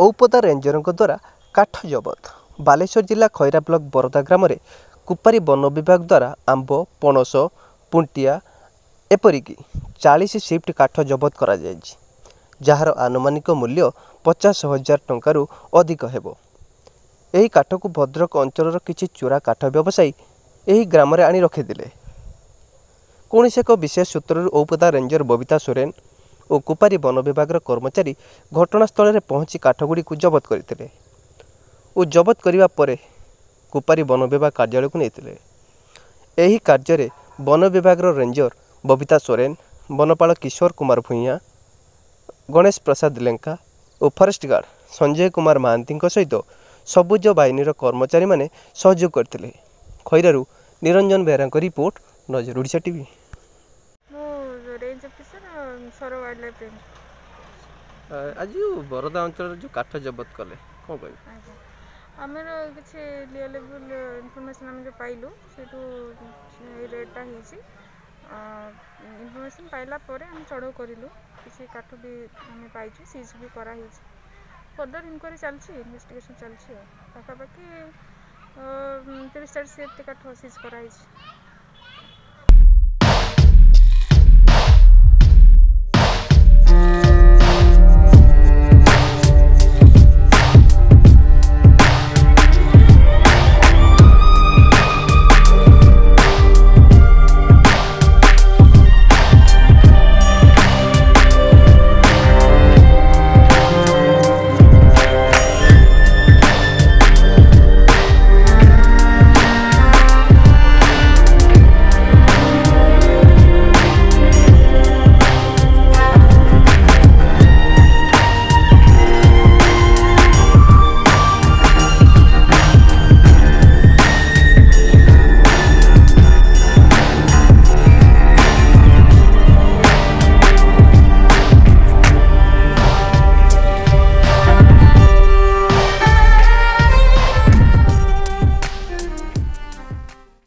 औपदा रेंजरଙ୍କ द्वारा काठ जबत बालेश्वर जिला खैरा ब्लॉक बरदा ग्राम कुपारी वन विभाग द्वारा आंब पणस पुंटिया एपरिकी 40 शिफ्ट काठ जबत करा जायछि, जार आनुमानिक मूल्य 50,000 टंकारु अधिक हेबो। एही काठ को भद्रक अंचल किछि चोरा काठ व्यवसायी एही ग्राम आनी रखिथिले। कौनसी एक विशेष सूत्र औपदा रेंजर बबिता सोरेन और कुपारी वन विभाग कर्मचारी घटनास्थल में पहुंची काठगुड़ी को जबत करते और जबत करने पर कुपारी वन विभाग कार्यालय को नहीं। यही कार्य वन विभाग रेंजर बबिता सोरेन, वनपाल किशोर कुमार भूइया, गणेश प्रसाद लेंका और फरेस्ट गार्ड संजय कुमार महांती सहित सबुज बाहिनी कर्मचारी माने सहयोग करते। खैरारू निरंजन बेहरा रिपोर्ट, नजर Odisha TV. Range officer sir wild life range. आज बरदा अंचल जो काठ जबत कले कौन कह आमर किसी लो लेवल इनफॉरमेशन आम जो पाइलु से रेटा इनफॉरमेशन पाइला आम चढ़ाऊ करूँ किसी काठ भी आम पाइु सीज भी कराई फर्दर इनक्वारी चलती इन्वेस्टिगेशन चलती पाखापाखि 30-40 काठ सीज कराई।